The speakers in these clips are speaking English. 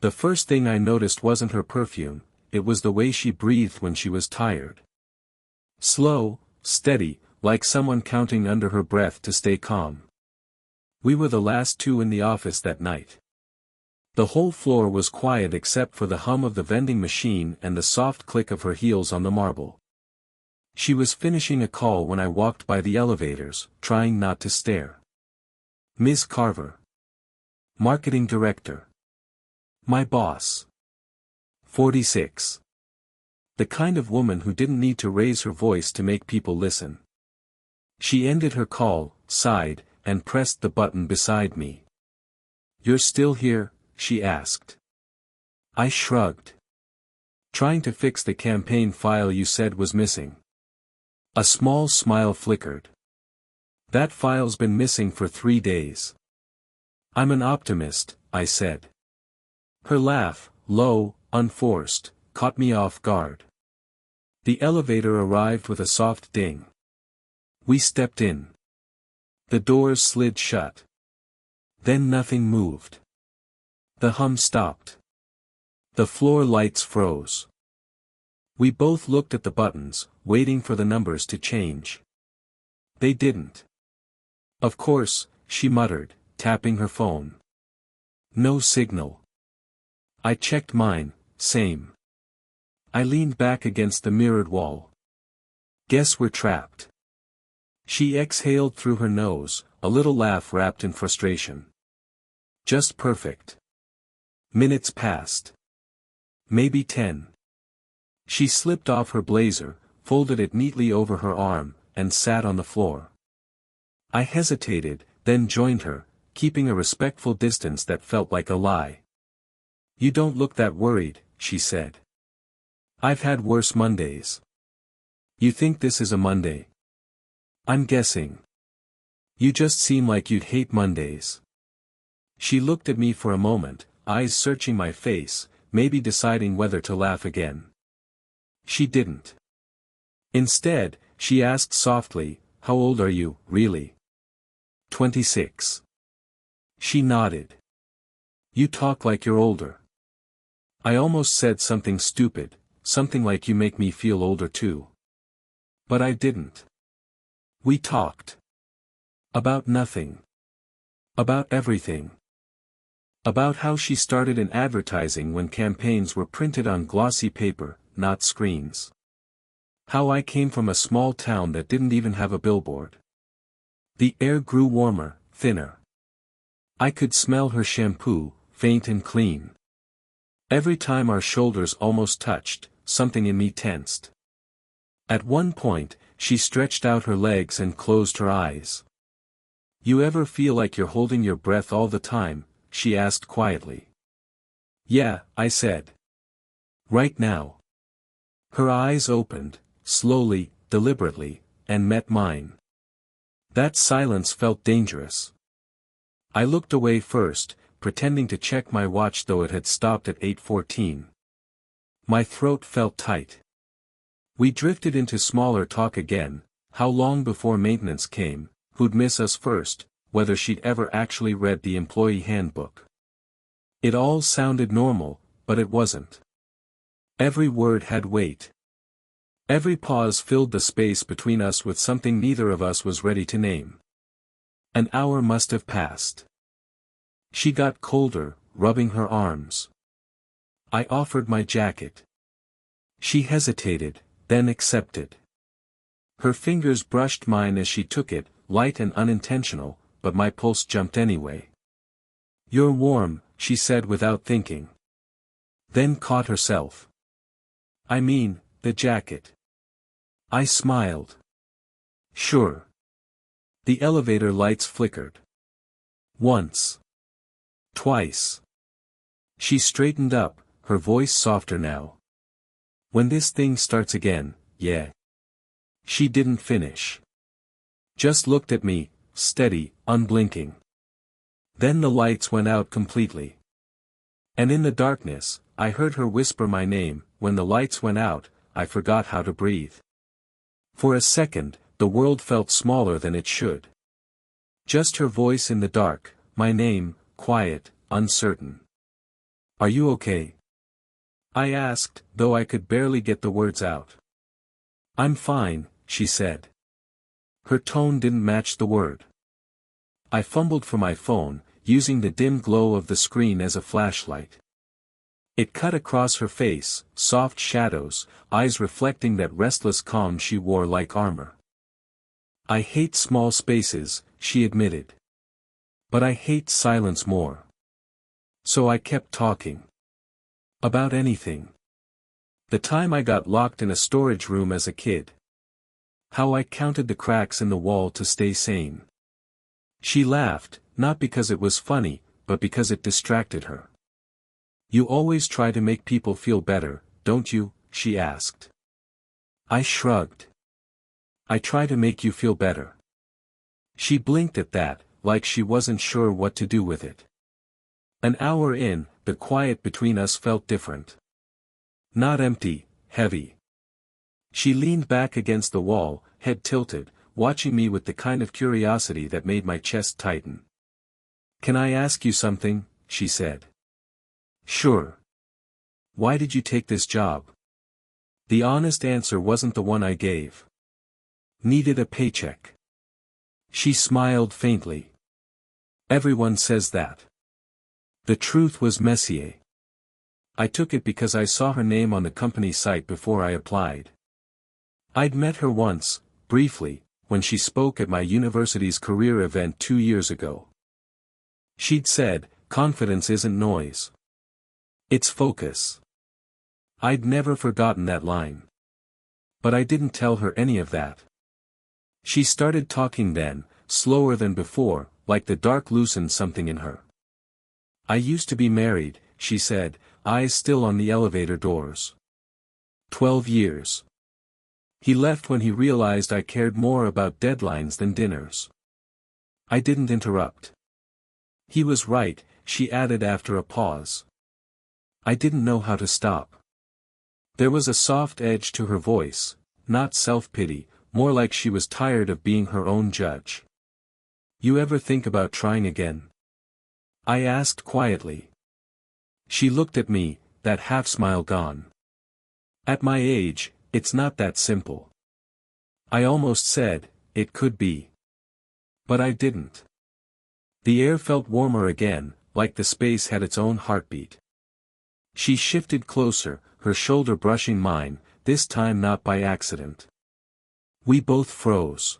The first thing I noticed wasn't her perfume, it was the way she breathed when she was tired. Slow, steady, like someone counting under her breath to stay calm. We were the last two in the office that night. The whole floor was quiet except for the hum of the vending machine and the soft click of her heels on the marble. She was finishing a call when I walked by the elevators, trying not to stare. Ms. Carver. Marketing Director. My boss. 46. The kind of woman who didn't need to raise her voice to make people listen. She ended her call, sighed, and pressed the button beside me. "You're still here?" she asked. I shrugged. "Trying to fix the campaign file you said was missing." A small smile flickered. "That file's been missing for 3 days. I'm an optimist," I said. Her laugh, low, unforced, caught me off guard. The elevator arrived with a soft ding. We stepped in. The doors slid shut. Then nothing moved. The hum stopped. The floor lights froze. We both looked at the buttons, waiting for the numbers to change. They didn't. "Of course," she muttered, tapping her phone. No signal. I checked mine, same. I leaned back against the mirrored wall. "Guess we're trapped." She exhaled through her nose, a little laugh wrapped in frustration. "Just perfect." Minutes passed. Maybe 10. She slipped off her blazer, folded it neatly over her arm, and sat on the floor. I hesitated, then joined her, keeping a respectful distance that felt like a lie. "You don't look that worried," she said. "I've had worse Mondays." "You think this is a Monday?" "I'm guessing. You just seem like you'd hate Mondays." She looked at me for a moment, eyes searching my face, maybe deciding whether to laugh again. She didn't. Instead, she asked softly, "How old are you, really?" 26. She nodded. "You talk like you're older." I almost said something stupid, something like "You make me feel older too." But I didn't. We talked. About nothing. About everything. About how she started in advertising when campaigns were printed on glossy paper, not screens. How I came from a small town that didn't even have a billboard. The air grew warmer, thinner. I could smell her shampoo, faint and clean. Every time our shoulders almost touched, something in me tensed. At one point, she stretched out her legs and closed her eyes. "You ever feel like you're holding your breath all the time?" she asked quietly. "Yeah," I said. "Right now." Her eyes opened, slowly, deliberately, and met mine. That silence felt dangerous. I looked away first, pretending to check my watch though it had stopped at 8:14. My throat felt tight. We drifted into smaller talk again, how long before maintenance came, who'd miss us first, whether she'd ever actually read the employee handbook. It all sounded normal, but it wasn't. Every word had weight. Every pause filled the space between us with something neither of us was ready to name. An hour must have passed. She got colder, rubbing her arms. I offered my jacket. She hesitated, then accepted. Her fingers brushed mine as she took it, light and unintentional, but my pulse jumped anyway. "You're warm," she said without thinking. Then caught herself. "I mean, the jacket." I smiled. "Sure." The elevator lights flickered. Once. Twice. She straightened up, her voice softer now. "When this thing starts again, yeah." She didn't finish. Just looked at me, steady, unblinking. Then the lights went out completely. And in the darkness, I heard her whisper my name. When the lights went out, I forgot how to breathe. For a second, the world felt smaller than it should. Just her voice in the dark, my name, quiet, uncertain. Are you okay? I asked, though I could barely get the words out. I'm fine, she said. Her tone didn't match the word. I fumbled for my phone, using the dim glow of the screen as a flashlight. It cut across her face, soft shadows, eyes reflecting that restless calm she wore like armor. I hate small spaces, she admitted. But I hate silence more. So I kept talking. About anything. The time I got locked in a storage room as a kid. How I counted the cracks in the wall to stay sane. She laughed, not because it was funny, but because it distracted her. You always try to make people feel better, don't you? She asked. I shrugged. I try to make you feel better. She blinked at that, like she wasn't sure what to do with it. An hour in, the quiet between us felt different. Not empty, heavy. She leaned back against the wall, head tilted, watching me with the kind of curiosity that made my chest tighten. Can I ask you something? She said. Sure. Why did you take this job? The honest answer wasn't the one I gave. Needed a paycheck. She smiled faintly. Everyone says that. The truth was Messier. I took it because I saw her name on the company site before I applied. I'd met her once, briefly, when she spoke at my university's career event 2 years ago. She'd said, confidence isn't noise. It's focus. I'd never forgotten that line. But I didn't tell her any of that. She started talking then, slower than before, like the dark loosened something in her. I used to be married, she said, eyes still on the elevator doors. 12 years. He left when he realized I cared more about deadlines than dinners. I didn't interrupt. He was right, she added after a pause. I didn't know how to stop. There was a soft edge to her voice, not self-pity, more like she was tired of being her own judge. You ever think about trying again? I asked quietly. She looked at me, that half-smile gone. At my age, it's not that simple. I almost said, it could be. But I didn't. The air felt warmer again, like the space had its own heartbeat. She shifted closer, her shoulder brushing mine, this time not by accident. We both froze.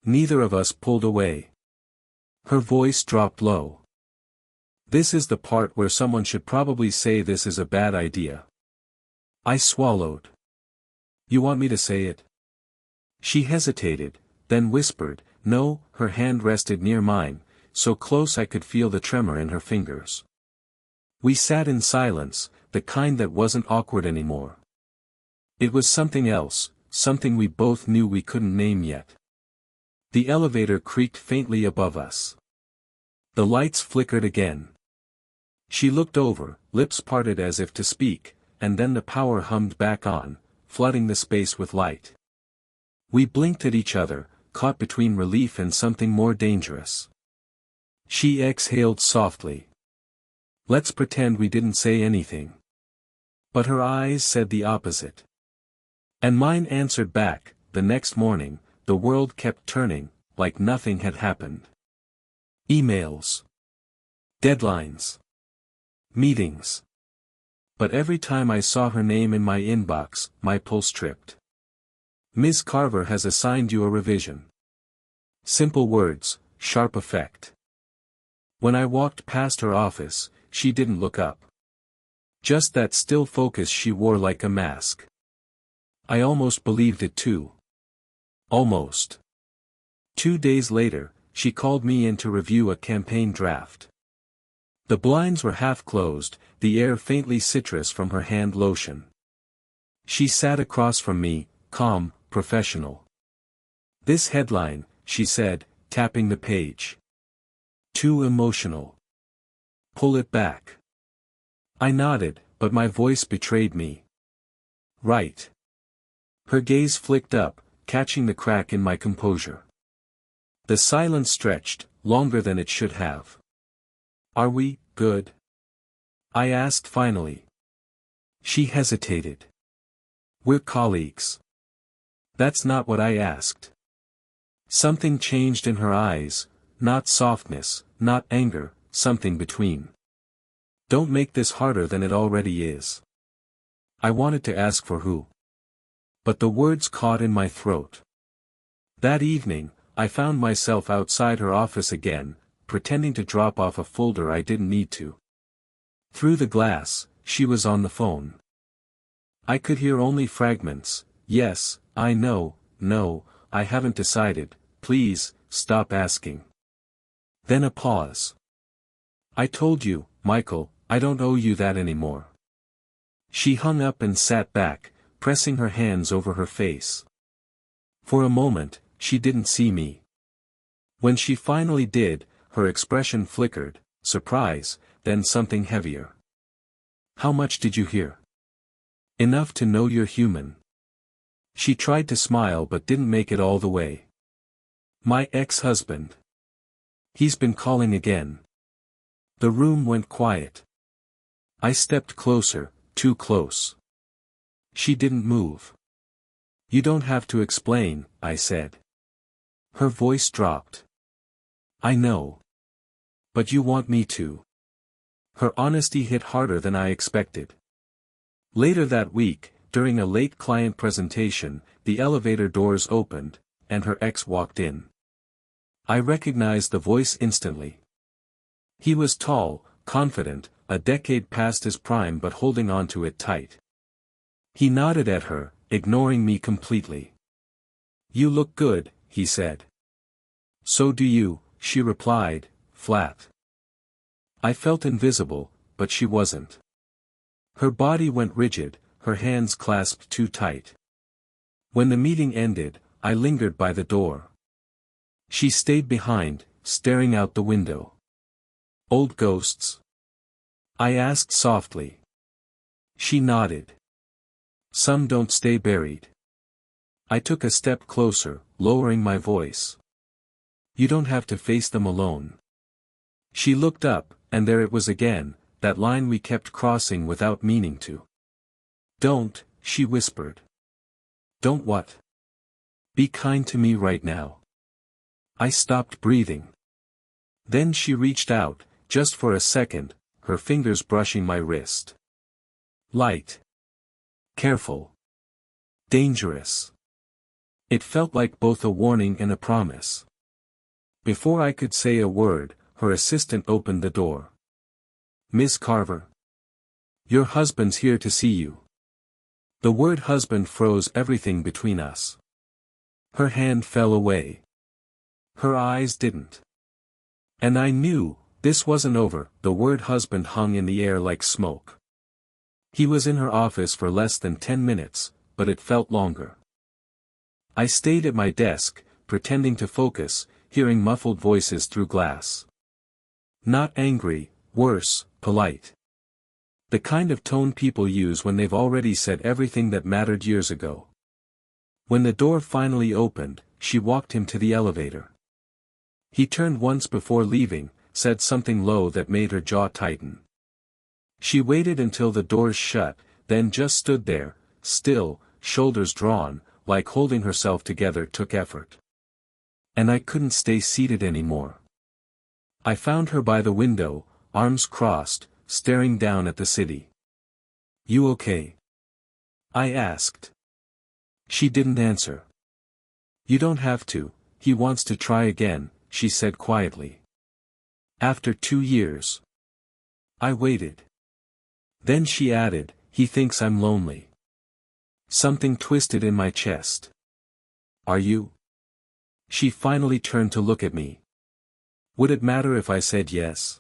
Neither of us pulled away. Her voice dropped low. This is the part where someone should probably say this is a bad idea. I swallowed. You want me to say it? She hesitated, then whispered, no, her hand rested near mine, so close I could feel the tremor in her fingers. We sat in silence, the kind that wasn't awkward anymore. It was something else, something we both knew we couldn't name yet. The elevator creaked faintly above us. The lights flickered again. She looked over, lips parted as if to speak, and then the power hummed back on, flooding the space with light. We blinked at each other, caught between relief and something more dangerous. She exhaled softly. Let's pretend we didn't say anything. But her eyes said the opposite. And mine answered back, the next morning, the world kept turning, like nothing had happened. Emails. Deadlines. Meetings. But every time I saw her name in my inbox, my pulse tripped. Ms. Carver has assigned you a revision. Simple words, sharp effect. When I walked past her office, she didn't look up. Just that still focus she wore like a mask. I almost believed it too. Almost. 2 days later, she called me in to review a campaign draft. The blinds were half closed, the air faintly citrus from her hand lotion. She sat across from me, calm, professional. This headline, she said, tapping the page. Too emotional. Pull it back. I nodded, but my voice betrayed me. Right. Her gaze flicked up, catching the crack in my composure. The silence stretched, longer than it should have. Are we good? I asked finally. She hesitated. We're colleagues. That's not what I asked. Something changed in her eyes, not softness, not anger, something between. Don't make this harder than it already is. I wanted to ask for who. But the words caught in my throat. That evening, I found myself outside her office again, pretending to drop off a folder I didn't need to. Through the glass, she was on the phone. I could hear only fragments. Yes, I know, no, I haven't decided, please, stop asking. Then a pause. I told you, Michael, I don't owe you that anymore. She hung up and sat back, pressing her hands over her face. For a moment, she didn't see me. When she finally did, her expression flickered, surprise, then something heavier. How much did you hear? Enough to know you're human. She tried to smile but didn't make it all the way. My ex-husband. He's been calling again. The room went quiet. I stepped closer, too close. She didn't move. You don't have to explain, I said. Her voice dropped. I know. But you want me to. Her honesty hit harder than I expected. Later that week, during a late client presentation, the elevator doors opened, and her ex walked in. I recognized the voice instantly. He was tall, confident, a decade past his prime but holding on to it tight. He nodded at her, ignoring me completely. You look good, he said. So do you, she replied, flat. I felt invisible, but she wasn't. Her body went rigid, her hands clasped too tight. When the meeting ended, I lingered by the door. She stayed behind, staring out the window. Old ghosts? I asked softly. She nodded. Some don't stay buried. I took a step closer, lowering my voice. You don't have to face them alone. She looked up, and there it was again, that line we kept crossing without meaning to. Don't, she whispered. Don't what? Be kind to me right now. I stopped breathing. Then she reached out, just for a second, her fingers brushing my wrist. Light. Careful. Dangerous. It felt like both a warning and a promise. Before I could say a word, her assistant opened the door. Miss Carver. Your husband's here to see you. The word husband froze everything between us. Her hand fell away. Her eyes didn't. And I knew, this wasn't over. The word husband hung in the air like smoke. He was in her office for less than 10 minutes, but it felt longer. I stayed at my desk, pretending to focus, hearing muffled voices through glass. Not angry, worse, polite. The kind of tone people use when they've already said everything that mattered years ago. When the door finally opened, she walked him to the elevator. He turned once before leaving, said something low that made her jaw tighten. She waited until the doors shut, then just stood there, still, shoulders drawn, like holding herself together took effort. And I couldn't stay seated anymore. I found her by the window, arms crossed, staring down at the city. You okay? I asked. She didn't answer. You don't have to, he wants to try again, she said quietly. After 2 years. I waited. Then she added, he thinks I'm lonely. Something twisted in my chest. Are you? She finally turned to look at me. Would it matter if I said yes?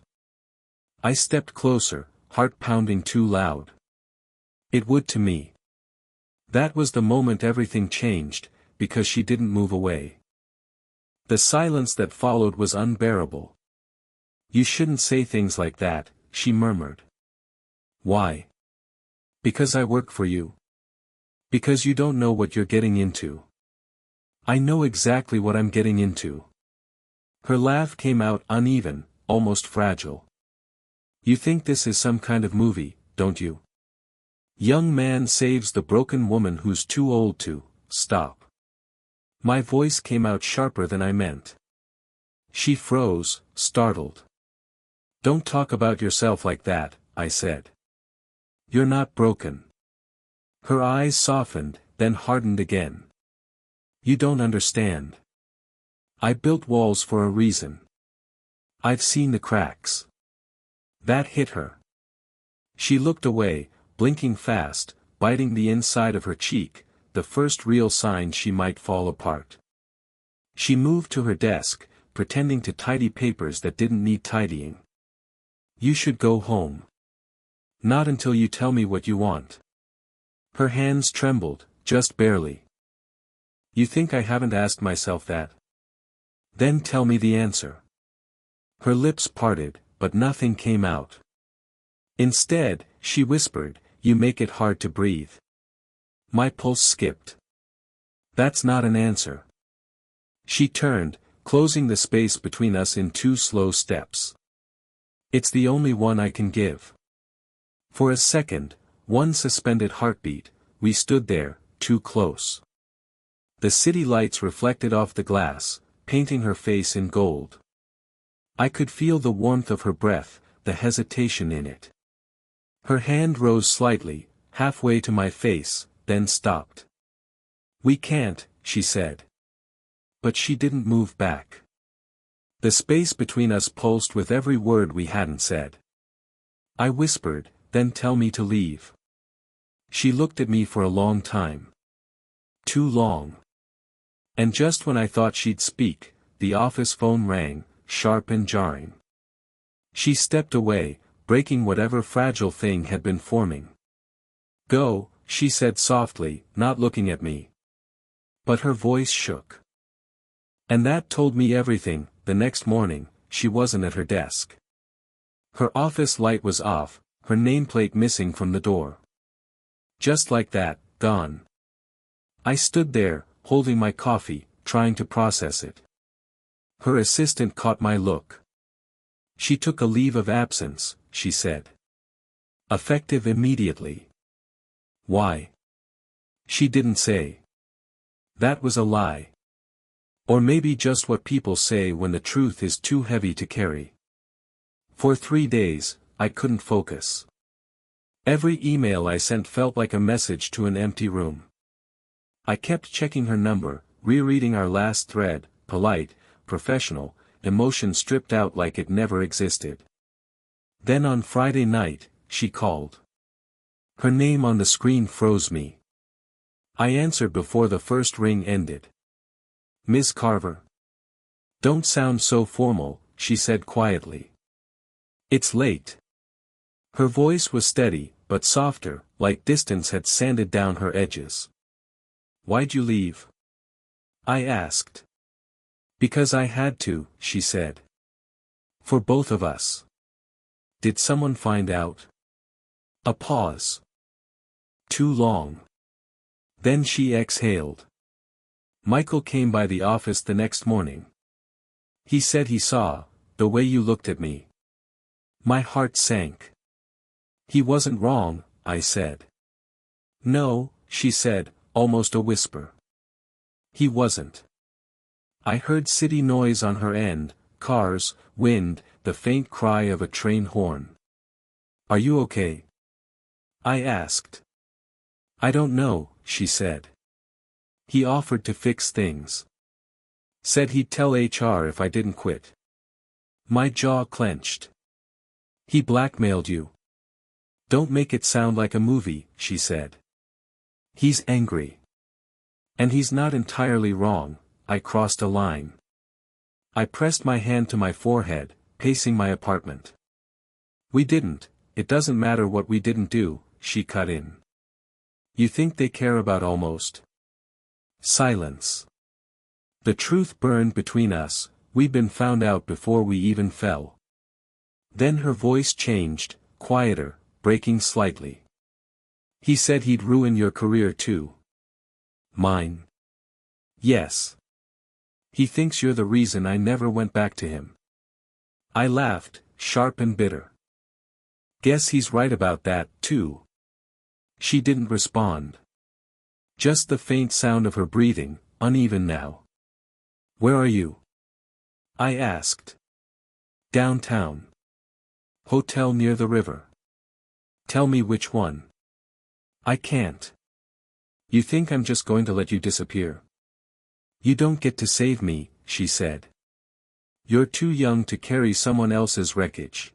I stepped closer, heart pounding too loud. It would to me. That was the moment everything changed, because she didn't move away. The silence that followed was unbearable. You shouldn't say things like that, she murmured. Why? Because I work for you. Because you don't know what you're getting into. I know exactly what I'm getting into. Her laugh came out uneven, almost fragile. You think this is some kind of movie, don't you? Young man saves the broken woman who's too old to stop. My voice came out sharper than I meant. She froze, startled. Don't talk about yourself like that, I said. You're not broken. Her eyes softened, then hardened again. You don't understand. I built walls for a reason. I've seen the cracks. That hit her. She looked away, blinking fast, biting the inside of her cheek, the first real sign she might fall apart. She moved to her desk, pretending to tidy papers that didn't need tidying. You should go home. Not until you tell me what you want. Her hands trembled, just barely. You think I haven't asked myself that? Then tell me the answer. Her lips parted, but nothing came out. Instead, she whispered, you make it hard to breathe. My pulse skipped. That's not an answer. She turned, closing the space between us in 2 slow steps. It's the only one I can give. For a second, one suspended heartbeat, we stood there, too close. The city lights reflected off the glass, painting her face in gold. I could feel the warmth of her breath, the hesitation in it. Her hand rose slightly, halfway to my face, then stopped. We can't, she said. But she didn't move back. The space between us pulsed with every word we hadn't said. I whispered, then tell me to leave. She looked at me for a long time. Too long. And just when I thought she'd speak, the office phone rang, sharp and jarring. She stepped away, breaking whatever fragile thing had been forming. Go, she said softly, not looking at me. But her voice shook. And that told me everything. The next morning, she wasn't at her desk. Her office light was off, her nameplate missing from the door. Just like that, gone. I stood there, holding my coffee, trying to process it. Her assistant caught my look. She took a leave of absence, she said. Effective immediately. Why? She didn't say. That was a lie. Or maybe just what people say when the truth is too heavy to carry. For 3 days, I couldn't focus. Every email I sent felt like a message to an empty room. I kept checking her number, rereading our last thread, polite, professional, emotion stripped out like it never existed. Then on Friday night, she called. Her name on the screen froze me. I answered before the first ring ended. Ms. Carver. Don't sound so formal, she said quietly. It's late. Her voice was steady, but softer, like distance had sanded down her edges. Why'd you leave? I asked. Because I had to, she said. For both of us. Did someone find out? A pause. Too long. Then she exhaled. Michael came by the office the next morning. He said he saw, the way you looked at me. My heart sank. He wasn't wrong, I said. No, she said, almost a whisper. He wasn't. I heard city noise on her end, cars, wind, the faint cry of a train horn. Are you okay? I asked. I don't know, she said. He offered to fix things. Said he'd tell HR if I didn't quit. My jaw clenched. He blackmailed you. Don't make it sound like a movie, she said. He's angry. And he's not entirely wrong. I crossed a line. I pressed my hand to my forehead, pacing my apartment. We didn't, it doesn't matter what we didn't do, she cut in. You think they care about almost? Silence. The truth burned between us, we'd been found out before we even fell. Then her voice changed, quieter, breaking slightly. He said he'd ruin your career too. Mine. Yes. He thinks you're the reason I never went back to him. I laughed, sharp and bitter. Guess he's right about that, too. She didn't respond. Just the faint sound of her breathing, uneven now. Where are you? I asked. Downtown. Hotel near the river. Tell me which one. I can't. You think I'm just going to let you disappear? You don't get to save me, she said. You're too young to carry someone else's wreckage.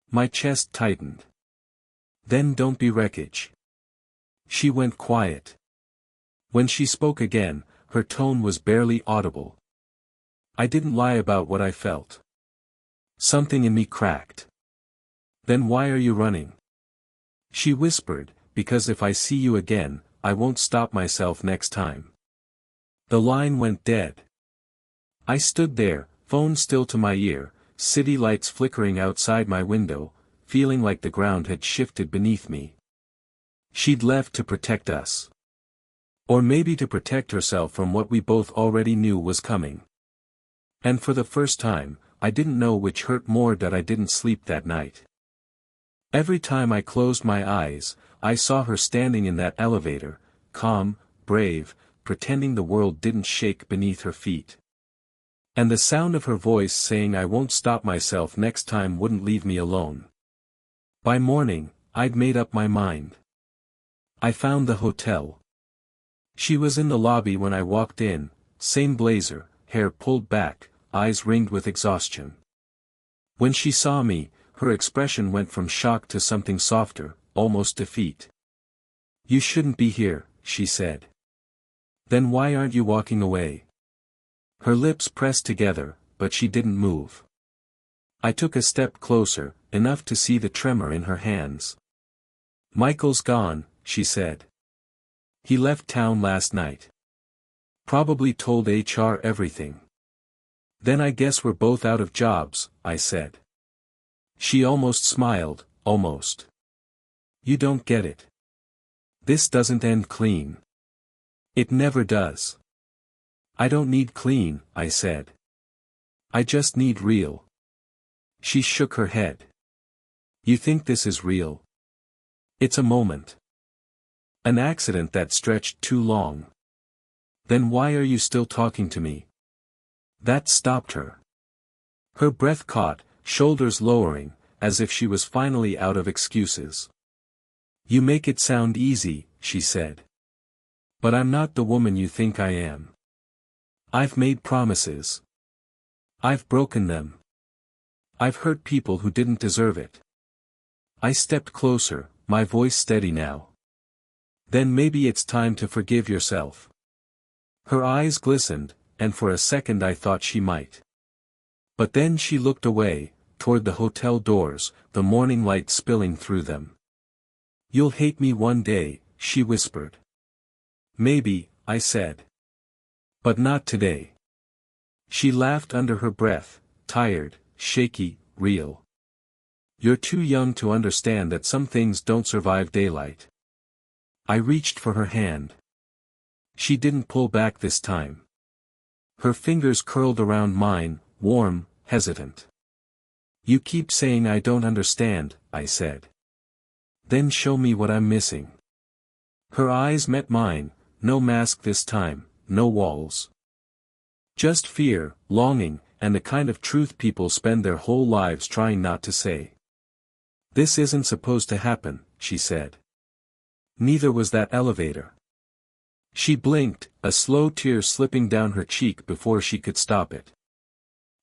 My chest tightened. Then don't be wreckage. She went quiet. When she spoke again, her tone was barely audible. I didn't lie about what I felt. Something in me cracked. Then why are you running? She whispered, because if I see you again, I won't stop myself next time. The line went dead. I stood there, phone still to my ear, city lights flickering outside my window, feeling like the ground had shifted beneath me. She'd left to protect us. Or maybe to protect herself from what we both already knew was coming. And for the first time, I didn't know which hurt more, that I didn't sleep that night. Every time I closed my eyes, I saw her standing in that elevator, calm, brave, pretending the world didn't shake beneath her feet. And the sound of her voice saying I won't stop myself next time wouldn't leave me alone. By morning, I'd made up my mind. I found the hotel. She was in the lobby when I walked in, same blazer, hair pulled back, eyes ringed with exhaustion. When she saw me, her expression went from shock to something softer, almost defeat. You shouldn't be here, she said. Then why aren't you walking away? Her lips pressed together, but she didn't move. I took a step closer, enough to see the tremor in her hands. Michael's gone, she said. He left town last night. Probably told HR everything. Then I guess we're both out of jobs, I said. She almost smiled, almost. You don't get it. This doesn't end clean. It never does. I don't need clean, I said. I just need real. She shook her head. You think this is real? It's a moment. An accident that stretched too long. Then why are you still talking to me? That stopped her. Her breath caught, shoulders lowering, as if she was finally out of excuses. You make it sound easy, she said. But I'm not the woman you think I am. I've made promises. I've broken them. I've hurt people who didn't deserve it. I stepped closer, my voice steady now. Then maybe it's time to forgive yourself. Her eyes glistened, and for a second I thought she might. But then she looked away, toward the hotel doors, the morning light spilling through them. You'll hate me one day, she whispered. Maybe, I said. But not today. She laughed under her breath, tired, shaky, real. You're too young to understand that some things don't survive daylight. I reached for her hand. She didn't pull back this time. Her fingers curled around mine, warm, hesitant. You keep saying I don't understand, I said. Then show me what I'm missing. Her eyes met mine, no mask this time, no walls. Just fear, longing, and the kind of truth people spend their whole lives trying not to say. This isn't supposed to happen, she said. Neither was that elevator. She blinked, a slow tear slipping down her cheek before she could stop it.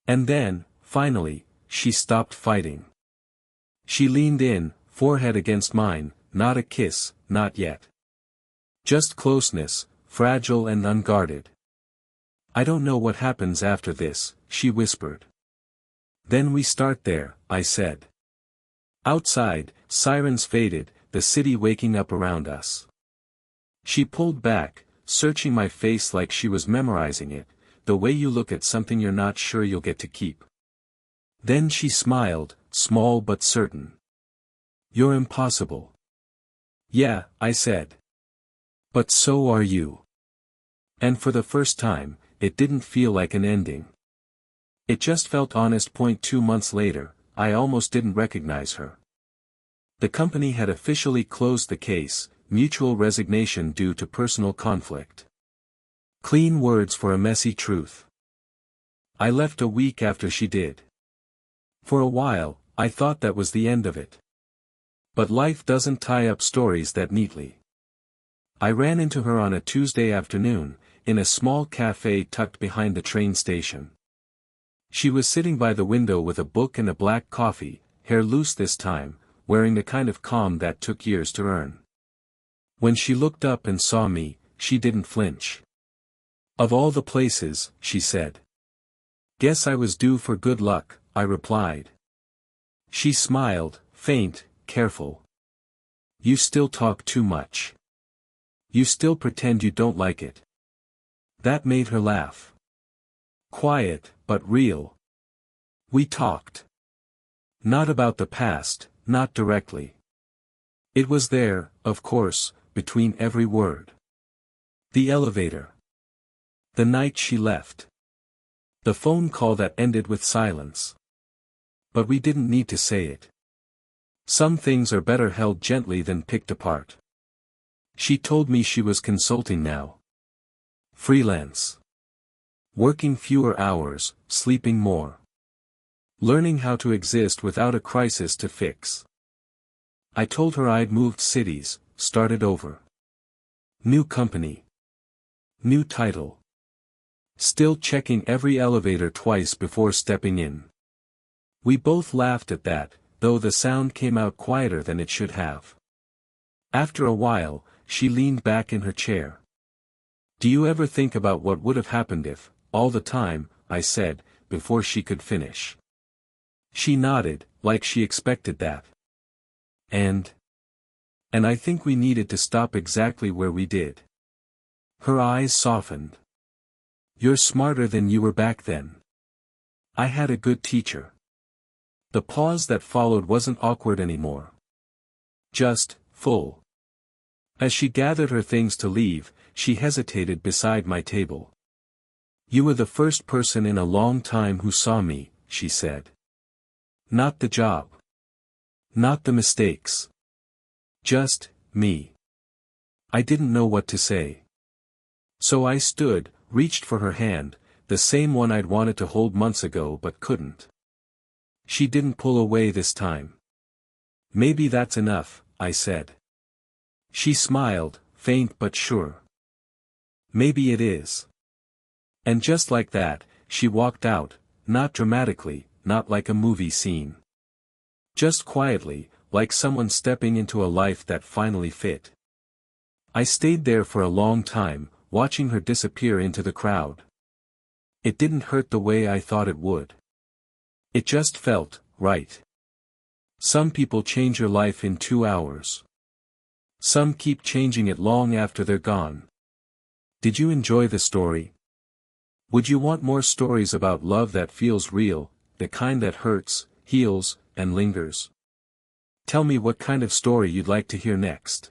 And then, finally, she stopped fighting. She leaned in, forehead against mine, not a kiss, not yet. Just closeness, fragile and unguarded. I don't know what happens after this, she whispered. Then we start there, I said. Outside, sirens faded, the city waking up around us. She pulled back, searching my face like she was memorizing it, the way you look at something you're not sure you'll get to keep. Then she smiled, small but certain. You're impossible. Yeah, I said. But so are you. And for the first time, it didn't feel like an ending. It just felt honest. 2 months later, I almost didn't recognize her. The company had officially closed the case, mutual resignation due to personal conflict. Clean words for a messy truth. I left a week after she did. For a while, I thought that was the end of it. But life doesn't tie up stories that neatly. I ran into her on a Tuesday afternoon, in a small cafe tucked behind the train station. She was sitting by the window with a book and a black coffee, hair loose this time, wearing the kind of calm that took years to earn. When she looked up and saw me, she didn't flinch. "Of all the places," she said. "Guess I was due for good luck," I replied. She smiled, faint, careful. "You still talk too much. You still pretend you don't like it." That made her laugh. Quiet, but real. We talked. Not about the past, not directly. It was there, of course, between every word. The elevator. The night she left. The phone call that ended with silence. But we didn't need to say it. Some things are better held gently than picked apart. She told me she was consulting now. Freelance. Working fewer hours, sleeping more. Learning how to exist without a crisis to fix. I told her I'd moved cities, started over. New company. New title. Still checking every elevator twice before stepping in. We both laughed at that, though the sound came out quieter than it should have. After a while, she leaned back in her chair. "Do you ever think about what would have happened if, all the time," I said, before she could finish. She nodded, like she expected that. And I think we needed to stop exactly where we did. Her eyes softened. "You're smarter than you were back then. I had a good teacher." The pause that followed wasn't awkward anymore. Just, full. As she gathered her things to leave, she hesitated beside my table. "You were the first person in a long time who saw me," she said. "Not the job. Not the mistakes. Just, me." I didn't know what to say. So I stood, reached for her hand, the same one I'd wanted to hold months ago but couldn't. She didn't pull away this time. "Maybe that's enough," I said. She smiled, faint but sure. "Maybe it is." And just like that, she walked out, not dramatically, not like a movie scene. Just quietly, like someone stepping into a life that finally fit. I stayed there for a long time, watching her disappear into the crowd. It didn't hurt the way I thought it would. It just felt right. Some people change your life in 2 hours. Some keep changing it long after they're gone. Did you enjoy the story? Would you want more stories about love that feels real, the kind that hurts, heals, and lingers? Tell me what kind of story you'd like to hear next.